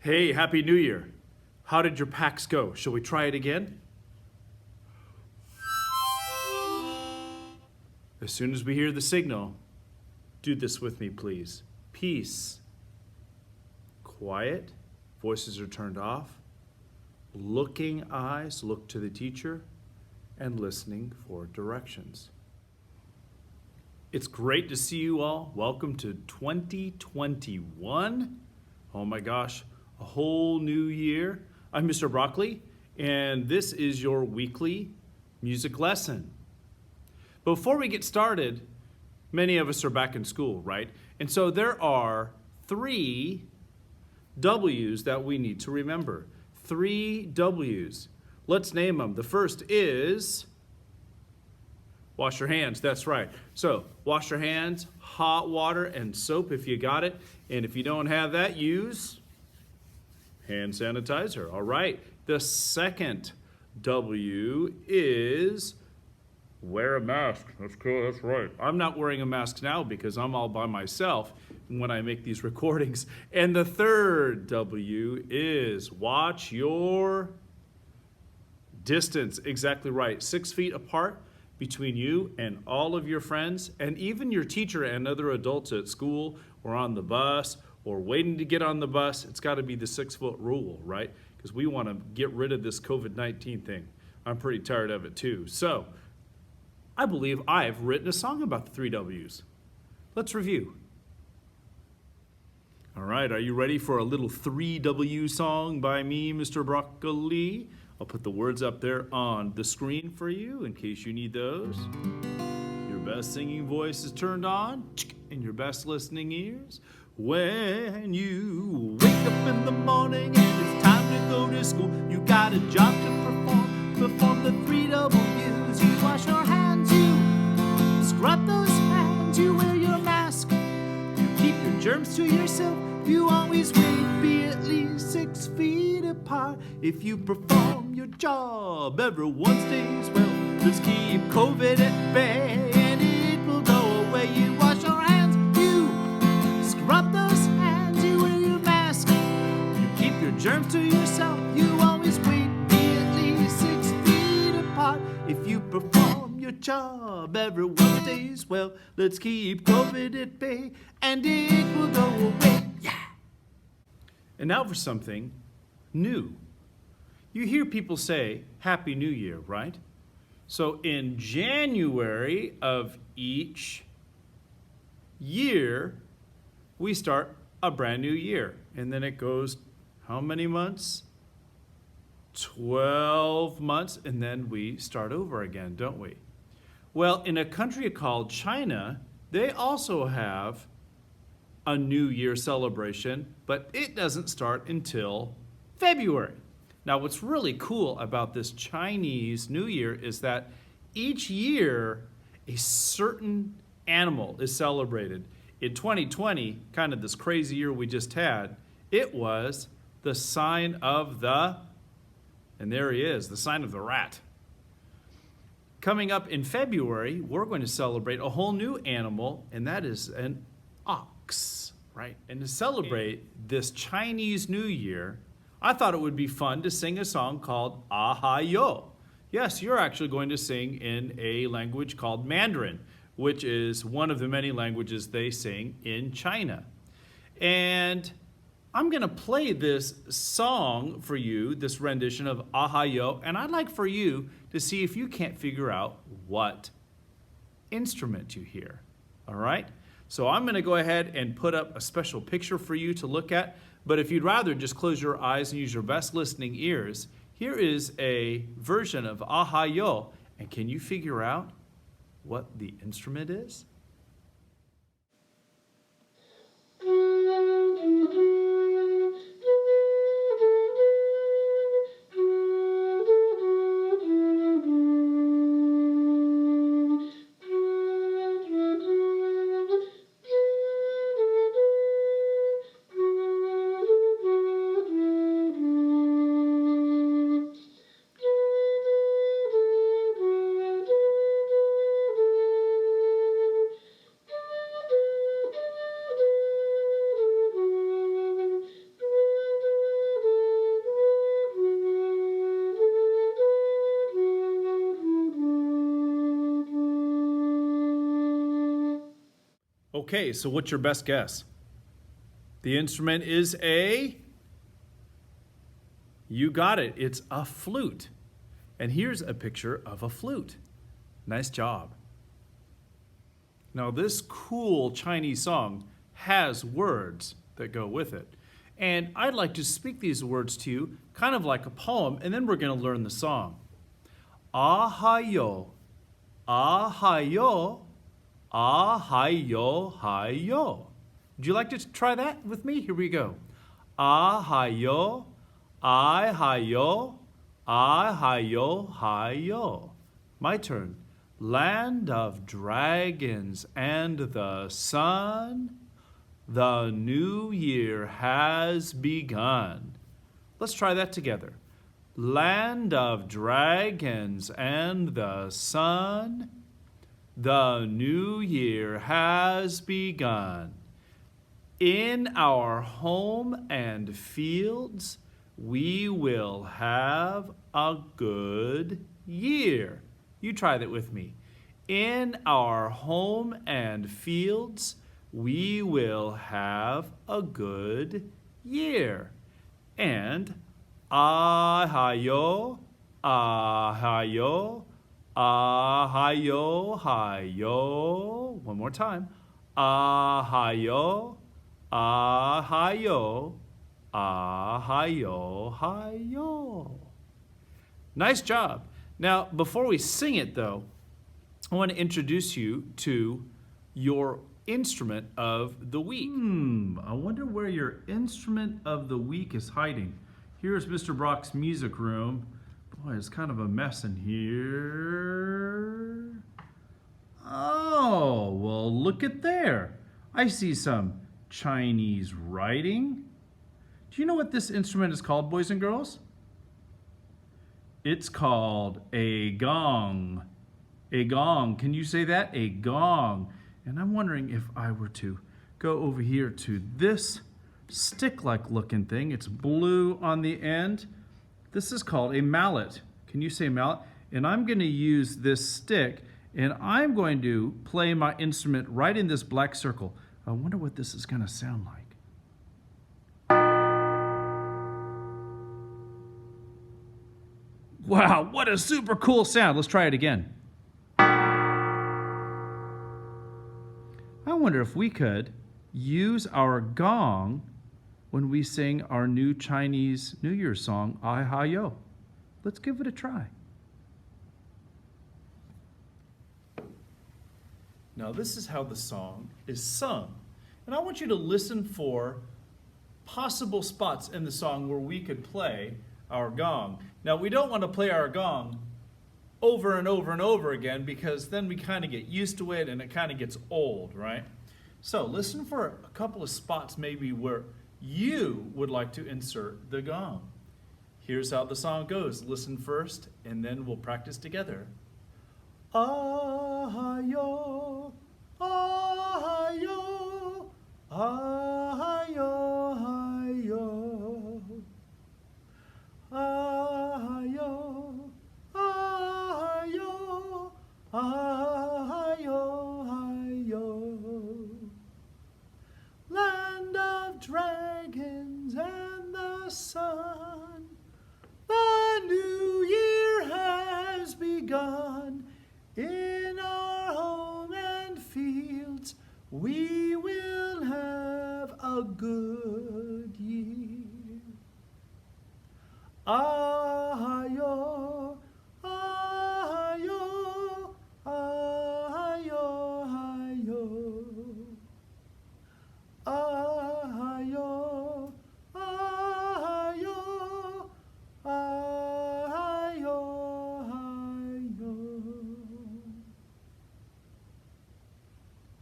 Hey, Happy New Year. How did your PAX go? Shall we try it again? As soon as we hear the signal, do this with me, please. Peace. Quiet. Voices are turned off. Looking eyes look to the teacher and listening for directions. It's great to see you all. Welcome to 2021. Oh my gosh, a whole new year. I'm Mr. Broccoli, and this is your weekly music lesson. Before we get started, many of us are back in school, right? And so there are 3 W's that we need to remember. 3 W's. Let's name them. The first is wash your hands. That's right. So wash your hands, hot water and soap if you got it. And if you don't have that, use hand sanitizer. All right. The second W is wear a mask. That's cool. That's right. I'm not wearing a mask now because I'm all by myself when I make these recordings. And the third W is watch your distance. Exactly right. 6 feet apart between you and all of your friends and even your teacher and other adults at school or on the bus or waiting to get on the bus. It's got to be the 6-foot rule, right? Because we want to get rid of this COVID-19 thing. I'm pretty tired of it too. So I believe I've written a song about the 3 W's. Let's review. All right, are you ready for a little 3W song by me, Mr. Broccoli? I'll put the words up there on the screen for you in case you need those. Your best singing voice is turned on and your best listening ears. When you wake up in the morning and it's time to go to school, you got a job to perform the 3 W's. You wash your hands, you scrub those hands, you wear your mask, you keep your germs to yourself, you always wait, be at least 6 feet apart. If you perform your job, everyone stays well. Let's keep COVID at bay and it will go away. You wash your hands, you scrub those hands, you wear your mask, you keep your germs to yourself, you always wait, be at least 6 feet apart. If you perform your job, everyone stays well. Let's keep COVID at bay and it will go away. Yeah. And now for something new. You hear people say Happy New Year, right? So in January of each year, we start a brand new year. And then it goes how many months? 12 months, and then we start over again, don't we? Well, in a country called China, they also have a New Year celebration, but it doesn't start until February. Now, what's really cool about this Chinese New Year is that each year a certain animal is celebrated. In 2020, kind of this crazy year we just had, it was the sign of the, and there he is, the sign of the rat. Coming up in February, we're going to celebrate a whole new animal, and that is an ox, right? And to celebrate this Chinese New Year, I thought it would be fun to sing a song called Aha Yo. Yes, you're actually going to sing in a language called Mandarin, which is one of the many languages they sing in China. And I'm going to play this song for you, this rendition of Aha Yo, and I'd like for you to see if you can't figure out what instrument you hear. All right? So I'm going to go ahead and put up a special picture for you to look at. But if you'd rather just close your eyes and use your best listening ears, here is a version of Aha Yo. And can you figure out what the instrument is? Okay, so what's your best guess? The instrument is you got it, it's a flute. And here's a picture of a flute. Nice job. Now, this cool Chinese song has words that go with it. And I'd like to speak these words to you, kind of like a poem, and then we're going to learn the song. Ah hi yo, ah hi yo, ah hi yo, hi yo. Would you like to try that with me? Here we go. Ah hi yo, I hi yo, I hi yo, hi yo. My turn. Land of dragons and the sun, the new year has begun. Let's try that together. Land of dragons and the sun, the new year has begun. In our home and fields, we will have a good year. You try that with me. In our home and fields, we will have a good year. And ah-hi-yo, ah-hi-yo, ah-hi-yo, hi-yo. One more time. Ah-hi-yo, ah-hi-yo, ah-hi-yo, hi-yo. Nice job. Now, before we sing it, though, I want to introduce you to your instrument of the week. I wonder where your instrument of the week is hiding. Here's Mr. Brock's music room. Boy, it's kind of a mess in here. Oh, well, look at there. I see some Chinese writing. Do you know what this instrument is called, boys and girls? It's called a gong. A gong. Can you say that? A gong. And I'm wondering if I were to go over here to this stick-like looking thing. It's blue on the end. This is called a mallet. Can you say mallet? And I'm going to use this stick, and I'm going to play my instrument right in this black circle. I wonder what this is going to sound like. Wow, what a super cool sound. Let's try it again. I wonder if we could use our gong when we sing our new Chinese New Year song, Ai Ha Yo. Let's give it a try. Now, this is how the song is sung. And I want you to listen for possible spots in the song where we could play our gong. Now, we don't want to play our gong over and over and over again because then we kind of get used to it and it kind of gets old, right? So listen for a couple of spots maybe where you would like to insert the gong. Here's how the song goes. Listen first and then we'll practice together. Ah-ha-yo, ah-ha-yo, ah-ha-yo, hi-yo. Ah-ha-yo, ah-ha-yo, ah-ha-yo, hi-yo. Land of dragons and the sun, the new year has begun. In our home and fields, we will have a good year. Ah-ha-yo, ah-ha-yo, ah-ha-yo, hi-yo. Ah-ha-yo, ah-ha-yo, ah-ha-yo, hi-yo.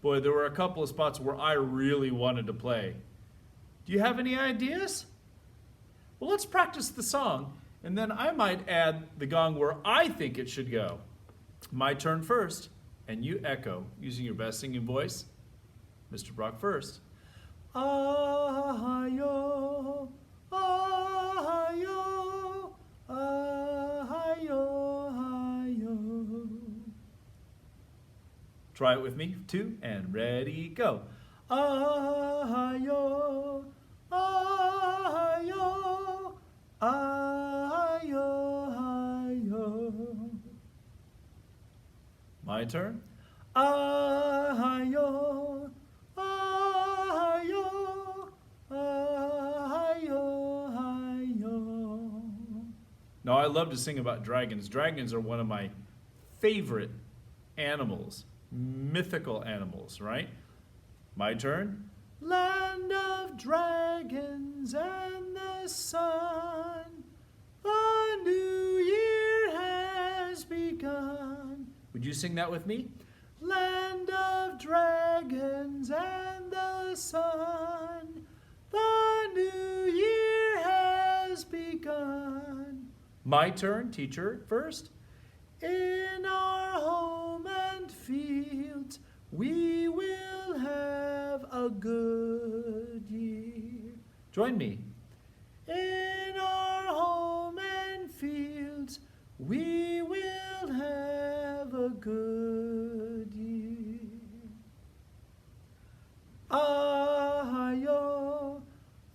Boy, there were a couple of spots where I really wanted to play. Do you have any ideas? Well, let's practice the song, and then I might add the gong where I think it should go. My turn first, and you echo using your best singing voice. Mr. Brock first. Ah-ha-yo, ah-ha-yo, ah-ha-yo, hi-yo. Try it with me. 2 and ready, go. Ah-yo, ah-yo, ah-yo, ah-yo. My turn. Ah-yo, ah-yo, ah-yo, ah-yo. Now, I love to sing about dragons. Dragons are one of my favorite animals, mythical animals, right? My turn. Land of dragons and the sun, the new year has begun. Would you sing that with me? Land of dragons and the sun, the new year has begun. My turn, teacher, first. In our home and fields, we will have a good year. Join me. In our home and fields, we will have a good year. Ah-yo,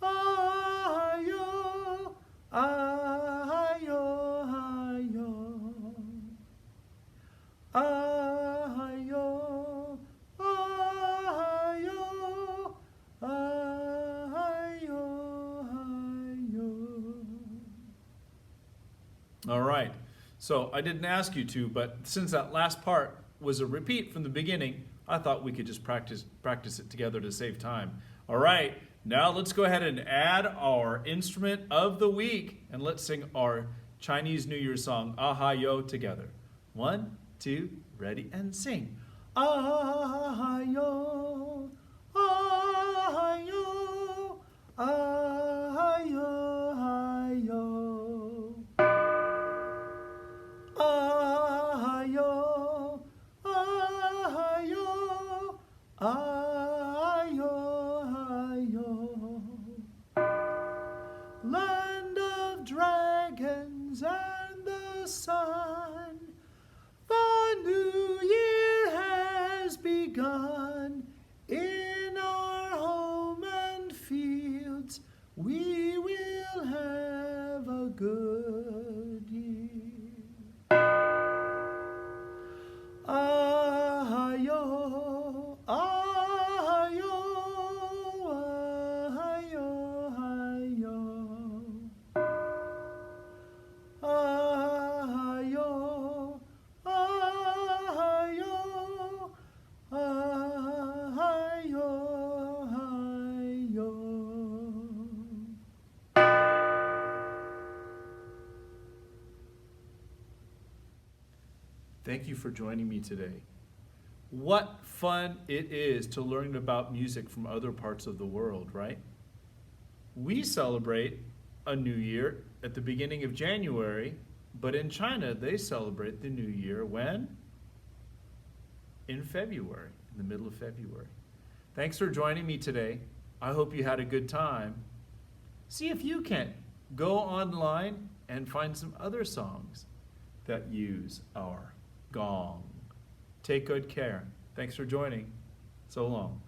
ah-yo, ah-yo, ah-yo. Ah-yo, ah-yo, ah-yo, ah-yo. All right. So I didn't ask you to, but since that last part was a repeat from the beginning, I thought we could just practice it together to save time. All right. Now let's go ahead and add our instrument of the week, and let's sing our Chinese New Year song, Ah-ha-yo, together. 1, 2, ready, and sing. Ah-yo, ah-yo, ah-yo, ah-yo. Ah-yo, ah-yo, ah-yo, ah-yo. Land of dragons and the sun, the new year has begun. In our home and fields, we will have a good year. Ah-yo, ah-yo, ah-yo, ah-yo. Ah-yo, ah-yo, ah-yo, ah-yo. Thank you for joining me today. What fun it is to learn about music from other parts of the world, right? We celebrate a new year at the beginning of January, but in China, they celebrate the new year when? In February, in the middle of February. Thanks for joining me today. I hope you had a good time. See if you can. Go online and find some other songs that use our gong. Take good care. Thanks for joining. So long.